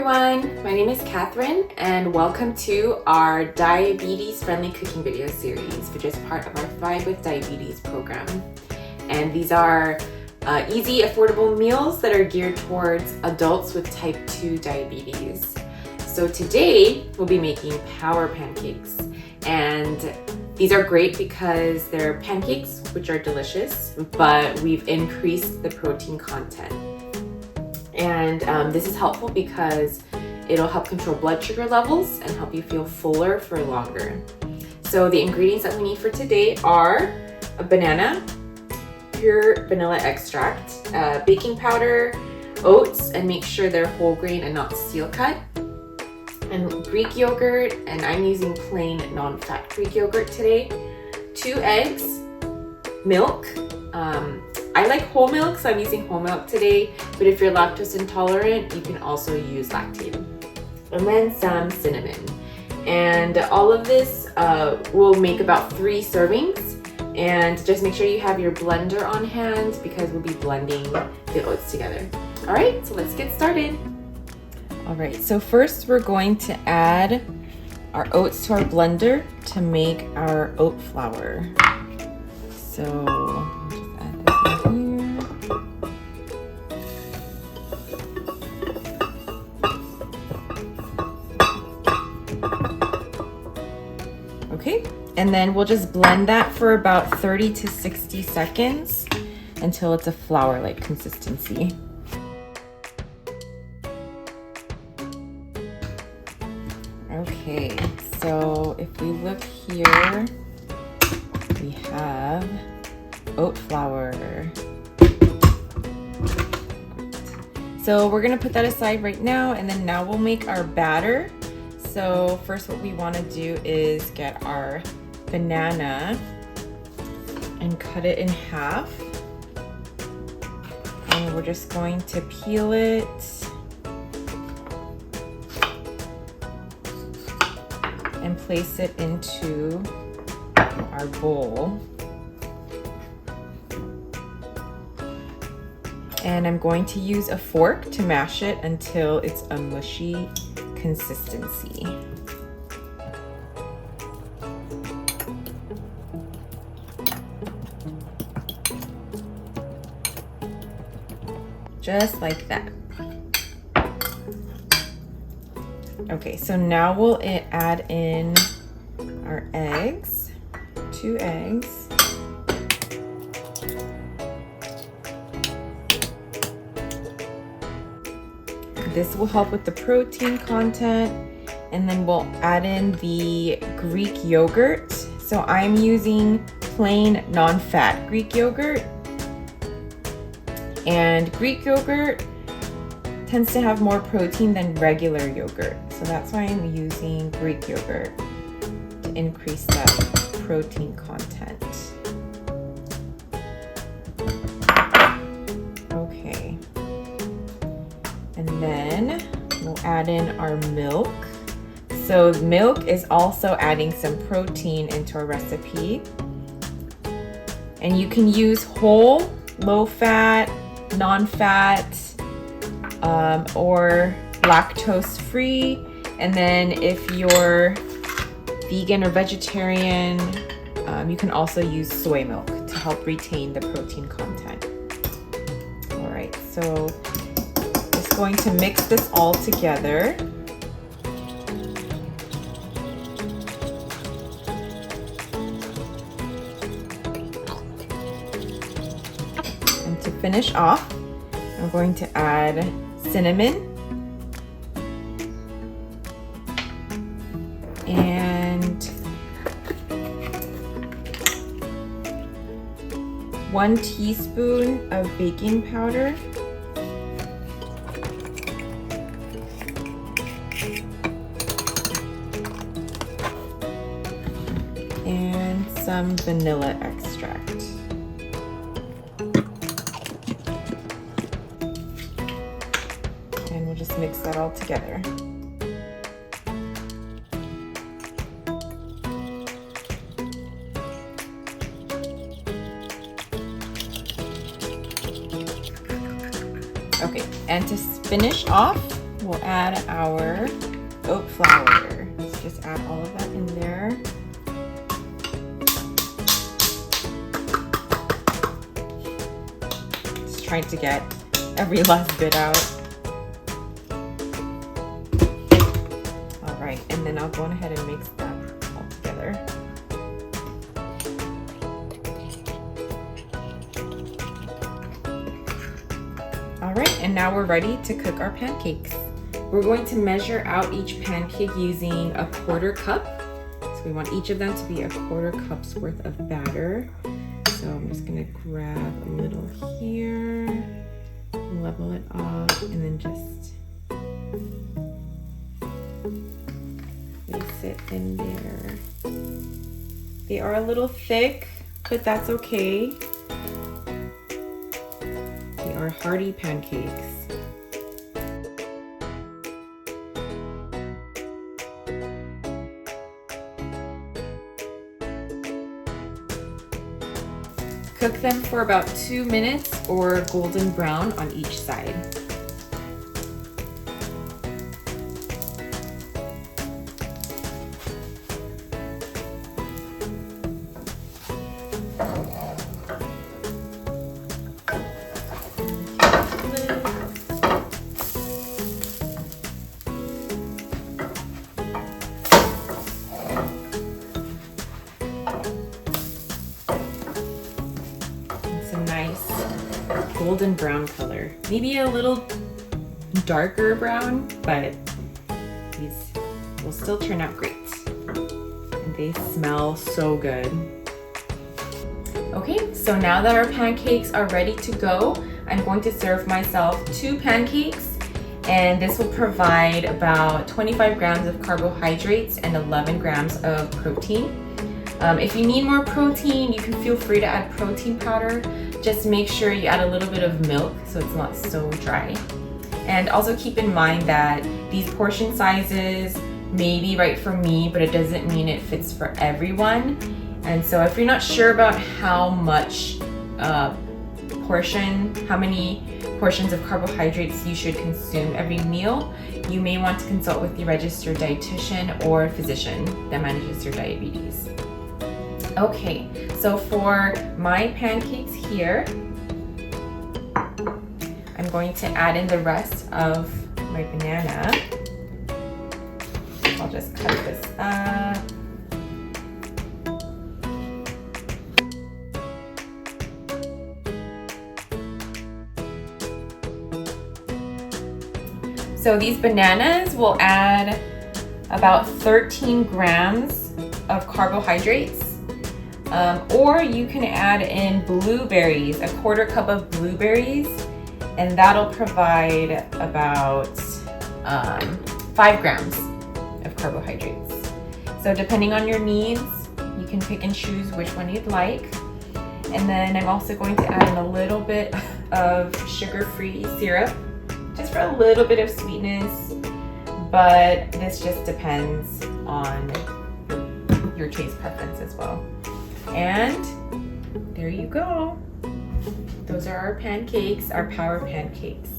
everyone, my name is Catherine and welcome to our diabetes-friendly cooking video series, which is part of our Thrive with Diabetes program. And these are easy, affordable meals that are geared towards adults with type 2 diabetes. So today we'll be making Power Pancakes, and these are great because they're pancakes, which are delicious, but we've increased the protein content. And this is helpful because it'll help control blood sugar levels and help you feel fuller for longer. So the ingredients that we need for today are a banana, pure vanilla extract, baking powder, oats, and make sure they're whole grain and not steel cut, and Greek yogurt, and I'm using plain non-fat Greek yogurt today, 2 eggs, milk. I like whole milk, so I'm using whole milk today, but if you're lactose intolerant, you can also use lactate. And then some cinnamon. And all of this will make about 3 servings. And just make sure you have your blender on hand because we'll be blending the oats together. All right, so let's get started. All right, so first we're going to add our oats to our blender to make our oat flour. So okay, and then we'll just blend that for about 30 to 60 seconds until it's a flour-like consistency. Okay, so if we look here, we have oat flour. So we're gonna put that aside right now, and then now we'll make our batter. So first what we want to do is get our banana and cut it in half. And we're just going to peel it and place it into our bowl. And I'm going to use a fork to mash it until it's a mushy consistency. Just like that. Okay, so now we'll add in our eggs, 2 eggs. This will help with the protein content, and then we'll add in the Greek yogurt. So I'm using plain non-fat Greek yogurt, and Greek yogurt tends to have more protein than regular yogurt. So that's why I'm using Greek yogurt to increase that protein content. Okay. And then we'll add in our milk. So milk is also adding some protein into our recipe. And you can use whole, low fat, non-fat, or lactose free. And then if you're vegan or vegetarian, you can also use soy milk to help retain the protein content. All right, so going to mix this all together. And to finish off, I'm going to add cinnamon and 1 teaspoon of baking powder. And some vanilla extract. And we'll just mix that all together. Okay, and to finish off, we'll add our oat flour. Let's just add all of that in there. Just trying to get every last bit out. All right, and then I'll go ahead and mix that all together. All right, and now we're ready to cook our pancakes. We're going to measure out each pancake using a 1/4 cup. So we want each of them to be a 1/4 cup's worth of batter. So I'm just gonna grab a little here, level it off, and then just place it in there. They are a little thick, but that's okay. They are hearty pancakes. Cook them for about 2 minutes or golden brown on each side. Nice golden brown color. Maybe a little darker brown, but these will still turn out great. And they smell so good. Okay, so now that our pancakes are ready to go, I'm going to serve myself 2 pancakes, and this will provide about 25 grams of carbohydrates and 11 grams of protein. If you need more protein, you can feel free to add protein powder. Just make sure you add a little bit of milk so it's not so dry. And also keep in mind that these portion sizes may be right for me, but it doesn't mean it fits for everyone. And so if you're not sure about how many portions of carbohydrates you should consume every meal, you may want to consult with your registered dietitian or physician that manages your diabetes. Okay, so for my pancakes here, I'm going to add in the rest of my banana. I'll just cut this up. So these bananas will add about 13 grams of carbohydrates. Or you can add in blueberries, a 1/4 cup of blueberries, and that'll provide about 5 grams of carbohydrates. So depending on your needs, you can pick and choose which one you'd like. And then I'm also going to add in a little bit of sugar-free syrup, just for a little bit of sweetness, but this just depends on your taste preference as well. And there you go. Those are our pancakes, our Power Pancakes.